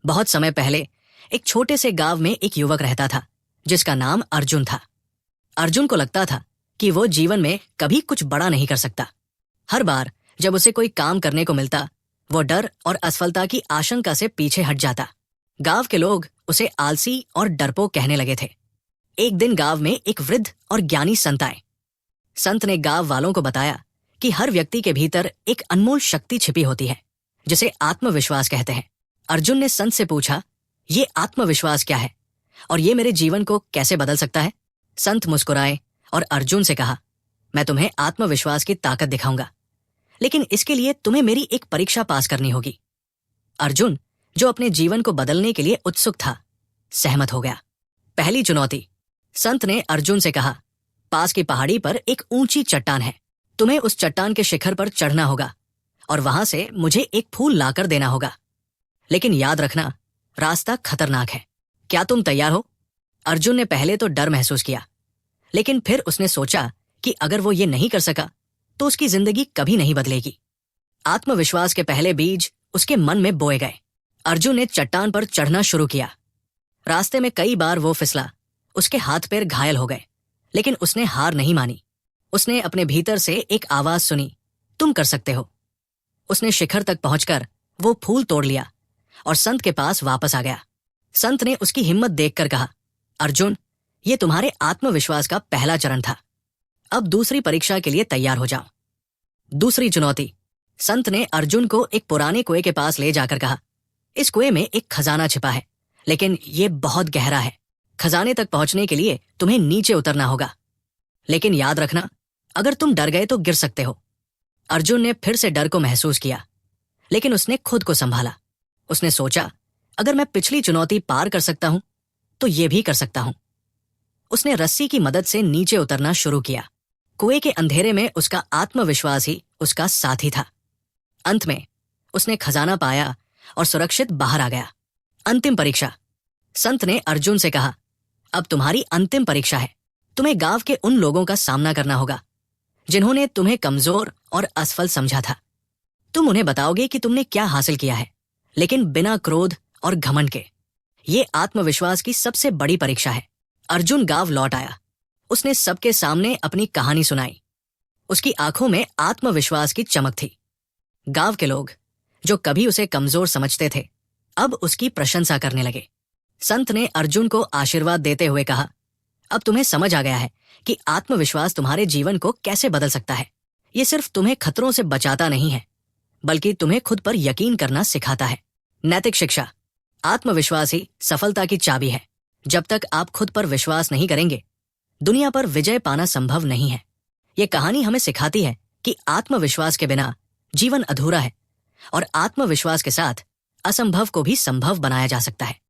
बहुत समय पहले एक छोटे से गांव में एक युवक रहता था जिसका नाम अर्जुन था। अर्जुन को लगता था कि वो जीवन में कभी कुछ बड़ा नहीं कर सकता। हर बार जब उसे कोई काम करने को मिलता, वो डर और असफलता की आशंका से पीछे हट जाता। गांव के लोग उसे आलसी और डरपोक कहने लगे थे। एक दिन गांव में एक वृद्ध और ज्ञानी संत आए। संत ने गांव वालों को बताया कि हर व्यक्ति के भीतर एक अनमोल शक्ति छिपी होती है जिसे आत्मविश्वास कहते हैं। अर्जुन ने संत से पूछा, ये आत्मविश्वास क्या है और ये मेरे जीवन को कैसे बदल सकता है? संत मुस्कुराए और अर्जुन से कहा, मैं तुम्हें आत्मविश्वास की ताकत दिखाऊंगा, लेकिन इसके लिए तुम्हें मेरी एक परीक्षा पास करनी होगी। अर्जुन, जो अपने जीवन को बदलने के लिए उत्सुक था, सहमत हो गया। पहली चुनौती। संत ने अर्जुन से कहा, पास की पहाड़ी पर एक ऊंची चट्टान है, तुम्हें उस चट्टान के शिखर पर चढ़ना होगा और वहां से मुझे एक फूल लाकर देना होगा, लेकिन याद रखना रास्ता खतरनाक है। क्या तुम तैयार हो? अर्जुन ने पहले तो डर महसूस किया, लेकिन फिर उसने सोचा कि अगर वो ये नहीं कर सका तो उसकी जिंदगी कभी नहीं बदलेगी। आत्मविश्वास के पहले बीज उसके मन में बोए गए। अर्जुन ने चट्टान पर चढ़ना शुरू किया। रास्ते में कई बार वो फिसला, उसके हाथ पैर घायल हो गए, लेकिन उसने हार नहीं मानी। उसने अपने भीतर से एक आवाज सुनी, तुम कर सकते हो। उसने शिखर तक पहुंचकर वो फूल तोड़ लिया और संत के पास वापस आ गया। संत ने उसकी हिम्मत देखकर कहा, अर्जुन, ये तुम्हारे आत्मविश्वास का पहला चरण था। अब दूसरी परीक्षा के लिए तैयार हो जाओ। दूसरी चुनौती। संत ने अर्जुन को एक पुराने कुएं के पास ले जाकर कहा, इस कुएं में एक खजाना छिपा है, लेकिन ये बहुत गहरा है। खजाने तक पहुंचने के लिए तुम्हें नीचे उतरना होगा, लेकिन याद रखना, अगर तुम डर गए तो गिर सकते हो। अर्जुन ने फिर से डर को महसूस किया, लेकिन उसने खुद को संभाला। उसने सोचा, अगर मैं पिछली चुनौती पार कर सकता हूं तो ये भी कर सकता हूं। उसने रस्सी की मदद से नीचे उतरना शुरू किया। कुएं के अंधेरे में उसका आत्मविश्वास ही उसका साथी था। अंत में उसने खजाना पाया और सुरक्षित बाहर आ गया। अंतिम परीक्षा। संत ने अर्जुन से कहा, अब तुम्हारी अंतिम परीक्षा है। तुम्हें गांव के उन लोगों का सामना करना होगा जिन्होंने तुम्हें कमजोर और असफल समझा था। तुम उन्हें बताओगे कि तुमने क्या हासिल किया है, लेकिन बिना क्रोध और घमंड के। ये आत्मविश्वास की सबसे बड़ी परीक्षा है। अर्जुन गांव लौट आया। उसने सबके सामने अपनी कहानी सुनाई। उसकी आंखों में आत्मविश्वास की चमक थी। गांव के लोग, जो कभी उसे कमजोर समझते थे, अब उसकी प्रशंसा करने लगे। संत ने अर्जुन को आशीर्वाद देते हुए कहा, अब तुम्हें समझ आ गया है कि आत्मविश्वास तुम्हारे जीवन को कैसे बदल सकता है। ये सिर्फ तुम्हें खतरों से बचाता नहीं है, बल्कि तुम्हें खुद पर यकीन करना सिखाता है। नैतिक शिक्षा। आत्मविश्वास ही सफलता की चाबी है। जब तक आप खुद पर विश्वास नहीं करेंगे, दुनिया पर विजय पाना संभव नहीं है। ये कहानी हमें सिखाती है कि आत्मविश्वास के बिना जीवन अधूरा है और आत्मविश्वास के साथ असंभव को भी संभव बनाया जा सकता है।